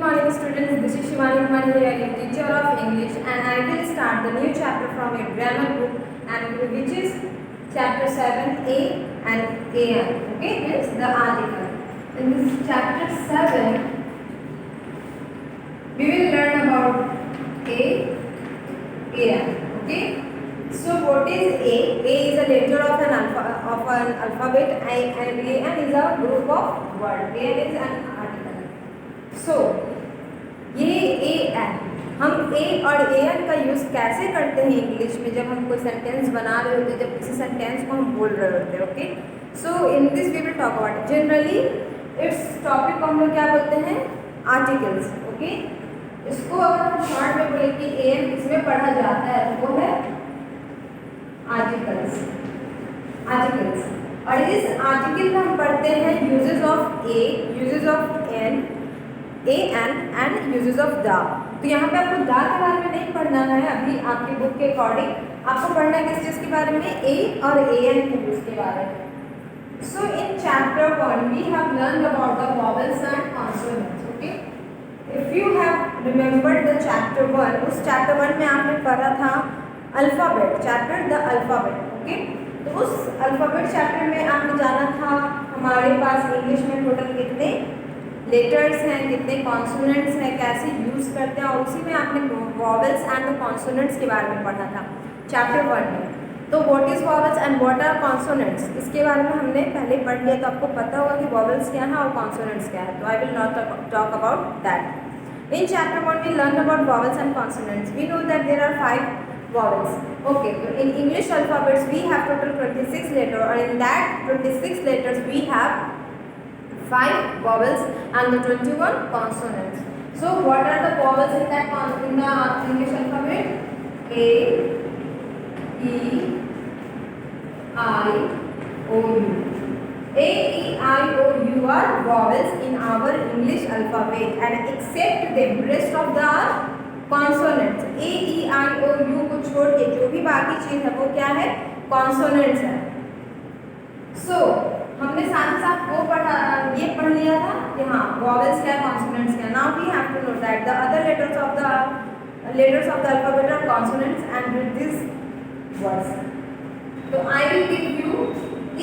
morning students, this is Shivani Kumar here, your teacher of English, and I will start the new chapter from your grammar book, and which is chapter 7 A and AN. Okay, means the article. In this chapter 7 we will learn about AN. Okay, so what is A? A is a letter of an alphabet, and AN is a group of word. AN is an article. So ये A N, हम ए और A N का use कैसे करते हैं English में जब हम कोई सेंटेंस बना रहे होते हैं, जब किसी सेंटेंस को हम बोल रहे होते हैं. Okay, so in this we will talk about generally it's topic को हम लोग क्या बोलते हैं, आर्टिकल्स. ओके, इसको अगर हम शॉर्ट में बोले कि ए एन किसमें पढ़ा जाता है तो वो है आर्टिकल्स. आर्टिकल्स, और इस आर्टिकल में हम पढ़ते हैं uses of a, uses of an, a an and uses of the. तो यहाँ पे आपको द के बारे में नहीं पढ़ना है अभी, आपकी बुक के अकॉर्डिंग आपको पढ़ना है किस चीज़ के बारे में, ए और ए एन के यूज के बारे में. So in chapter 1 we have learn about the vowels and consonants. Okay, if you have remembered the chapter 1, उस चैप्टर 1 में आपने पढ़ा था alphabet, chapter the alphabet. Okay, तो उस अल्फ़ाबेट चैप्टर में आपने जाना था हमारे पास इंग्लिश में टोटल कितने लेटर्स हैं, कितने कॉन्सोनेंट्स हैं, कैसे यूज़ करते हैं, और उसी में आपने वॉवेल्स एंड द कॉन्सोनेंट्स के बारे में पढ़ा था चैप्टर 1 में. तो what is vowels and what are consonants, इसके बारे में हमने पहले पढ़ लिया, तो आपको पता होगा कि वॉवेल्स क्या है और कॉन्सोनेंट्स क्या है. तो I will not talk about that. In chapter 1 we learn about vowels and consonants. We know that there are 5 vowels. Okay, so in English alphabets we have total 26 letters, or in that 26 letters we have 5 vowels and the 21 consonants. So what are the vowels in that in the English alphabet? A, E, I, O, U. A, E, I, O, U are vowels in our English alphabet, and except them rest of the consonants. A, E, I, O, U को छोड़ के जो भी बाकी चीज़ है वो क्या है, कॉन्सोनेंट्स है. सो हमने साथ साथ वो पढ़ा, ये पढ़ लिया था कि हाँ वॉवेल्स क्या, कॉन्सोनेंट्स क्या. Now we have to know that the other letters of the alphabet are consonants and with this words. तो I will give you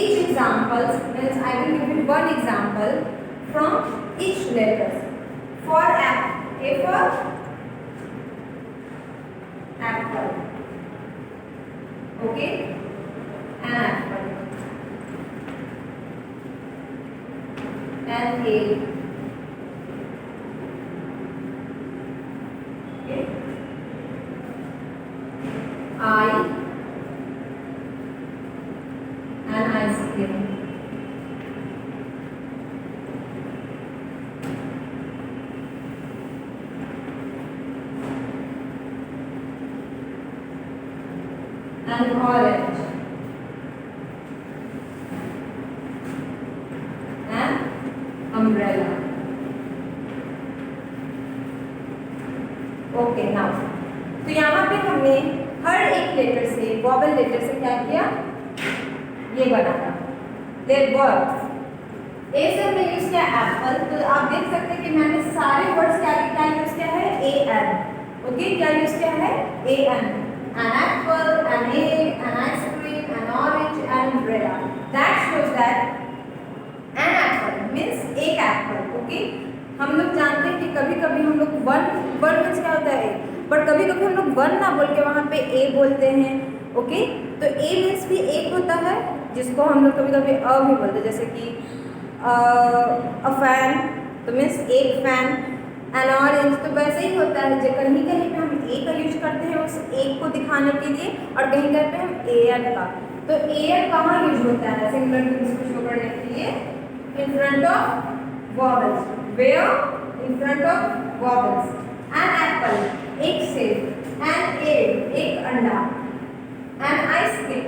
each examples, means I will give you one example from each letters. For A for apple. Okay, an apple, an egg. Okay, an ice cream. An orange, an umbrella. Okay, now तो यहाँ पे हमने हर एक letter से, vowel letter से क्या किया, ये बनाया. Their words. ए से हमने यूज किया एप्पल. तो आप देख सकते हैं कि मैंने सारे वर्ड्स क्या यूज किया है, ए एन. ओके, क्या यूज किया है, A N. An apple, an egg, an ice cream, an orange, an umbrella. That shows that an apple means एक apple. Okay? हम लोग जानते हैं कि कभी कभी हम लोग वन मीन्स क्या होता है, बट कभी कभी हम लोग वन ना बोल के वहाँ पे ए बोलते हैं. ओके, तो ए मीन्स भी एक होता है जिसको हम लोग कभी कभी अ भी बोलते हैं, जैसे कि अ फैन, तो मीन्स एक फैन. एन ऑरेंज, तो वैसे ही होता है, जो कहीं कहीं पे हम ए का यूज करते हैं उस एक को दिखाने के लिए, और कहीं कहीं पे हम ए एन का. तो ए एन कहाँ यूज होता है सिंगुलर थिंग्स को शो करने के लिए, in front of vowels. Where, in front of vowels. An apple, एक सेब. एन एग, एक अंडा. एन आइसक्रीम,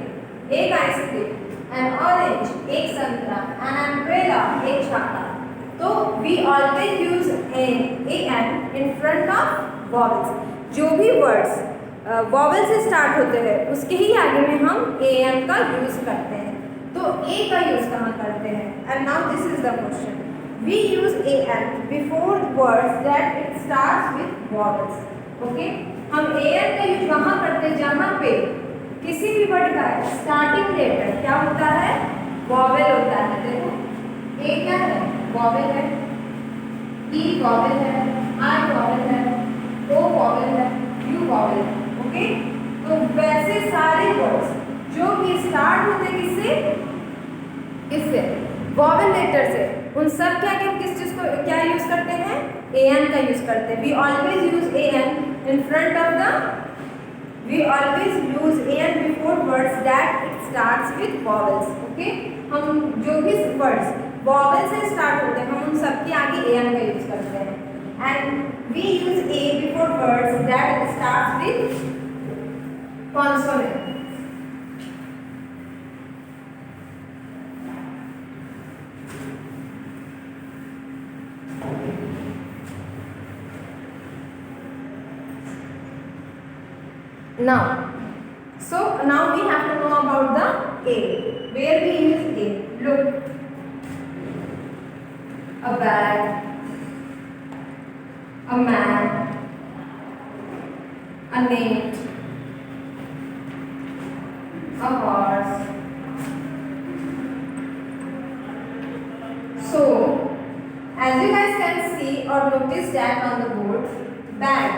एक आइसक्रीम. एन ऑरेंज, एक संतरा. एन अम्ब्रेला, एक छाता. तो we always use a an in front of vowels. जो भी वर्ड्स वॉवेल से स्टार्ट होते हैं उसके ही आगे में हम ए एन का यूज करते हैं. तो ए का यूज कहाँ करते हैं, and now this is the question. we use an before words that it starts with vowels. Okay, हम an का यूज वहां करते हैं जहां पे किसी भी वर्ड का स्टार्टिंग लेटर क्या होता है, वॉवेल होता है। देखो a क्या है, वॉवेल है, e वॉवेल है, i वॉवेल है, o वॉवेल है, u वॉवेल है। ओके, तो वैसे सारे वर्ड्स जो कि स्टार्ट होते किससे, इससे वॉवेल लेटर से, उन सब क्या क्या किस चीज को क्या यूज करते हैं, an का यूज करते हैं। We always use an in front of the, we always use an before words that it starts with vowels. Okay, हम जो भी वर्ड्स वॉवेल से स्टार्ट होते हैं हम उन सब के आगे an का यूज करते हैं। And we use a before words that it starts with consonant. Now, so now we have to know about the A. Where we use A? Look, a bag, a man, a net, a horse. So, as you guys can see or notice that on the board, bag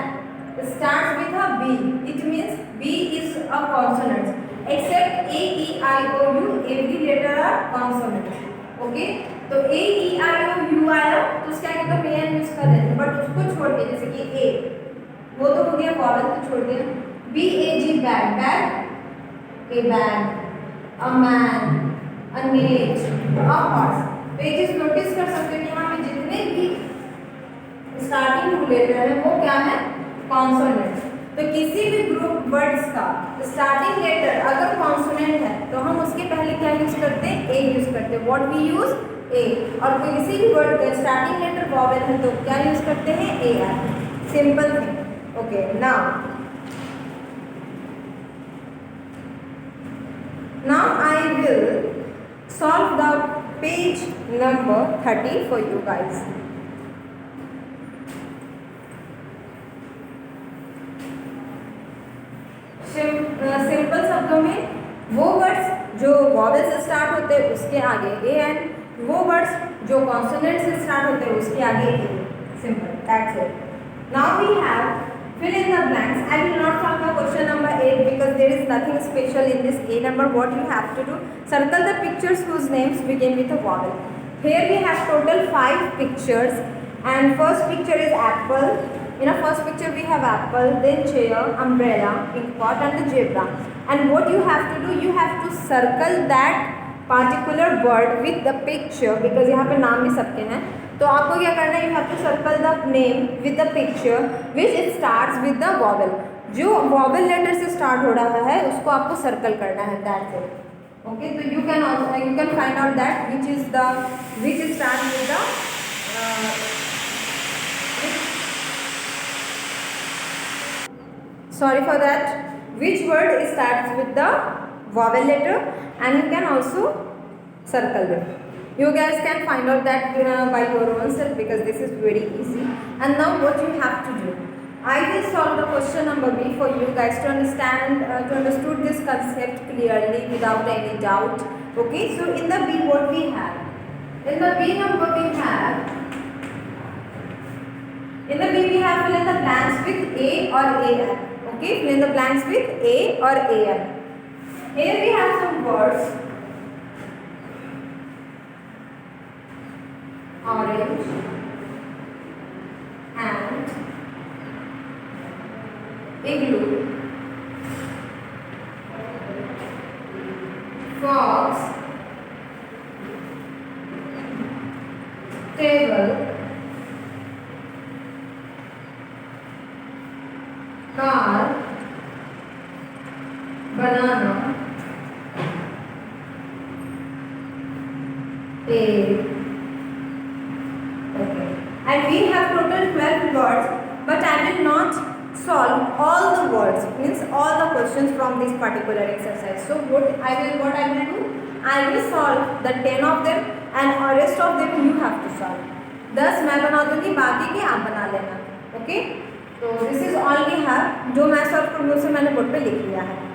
starts with a B. It means B is a consonant. Except A, E, I, O, U, every letter are consonants. Okay? तो A, E, I, O, U आया तो उसका क्या कहते हैं, an use कर लेते हैं, बट उसको छोड़ के जैसे कि A वो तो हो गया वॉवेल तो छोड़ दिया। B, A, G bag, bag a bag, a man, a net, a horse। तो ये चीज नोटिस कर सकते हैं कि यहाँ पे जितने भी स्टार्टिंग लेटर है वो क्या है, कॉन्सोनेंट। तो किसी भी ग्रुप वर्ड्स का स्टार्टिंग लेटर अगर कॉन्सोनेंट है तो हम उसके पहले क्या यूज करते हैं, ए यूज करते हैं। व्हाट वी यूज, ए। और कोई किसी भी वर्ड का स्टार्टिंग लेटर वॉवेल है तो क्या यूज करते हैं, A R. Simple thing. Okay, now I will solve the page number 30 for you guys. Simple शब्दों में वो वर्ड्स जो वॉवेल से स्टार्ट होते हैं उसके आगे ए एंड वो वर्ड्स जो कॉन्सोनेंट से स्टार्ट होते हैं उसके आगे a. Simple, that's it. Now we have fill in the blanks. I will not solve the question number 8 because there is nothing special in this A number. What you have to do, circle the pictures whose names begin with a vowel. Here we have total 5 pictures and first picture is apple. In the first picture we have apple, then chair, umbrella, ink pot and the zebra. And what you have to do, you have to circle that particular word with the picture because यहाँ पे नाम भी सबके हैं। तो आपको क्या करना है, you have to circle the name with the picture which it starts with the vowel. जो वॉवेल लेटर से स्टार्ट हो रहा है उसको आपको सर्कल करना है, दैट्स इट। ओके, तो you can find out that which starts with the sorry for that, which word starts with the vowel letter, and you can also circle them. You guys can find out that by your own self because this is very easy. And now what you have to do, I will solve the question number B for you guys to understood this concept clearly without any doubt. Okay, so in the B what we have, in the B number we have, in the B we have fill in the blanks with A or AN. Okay, fill in the blanks with A or AN. Here we have some words. Orange and igloo, fox, table, car, banana, egg. And we have total 12 words, but I will not solve all the words, means all the questions from this particular exercise. So what I will do, I will solve the 10 of them and the rest of them you have to solve. 10 मैं बना दूंगी, बाकी के आप बना लेना। Okay, तो this is all we have, जो मैं सॉल्व करूँगी उसे मैंने बोर्ड पे लिख लिया है।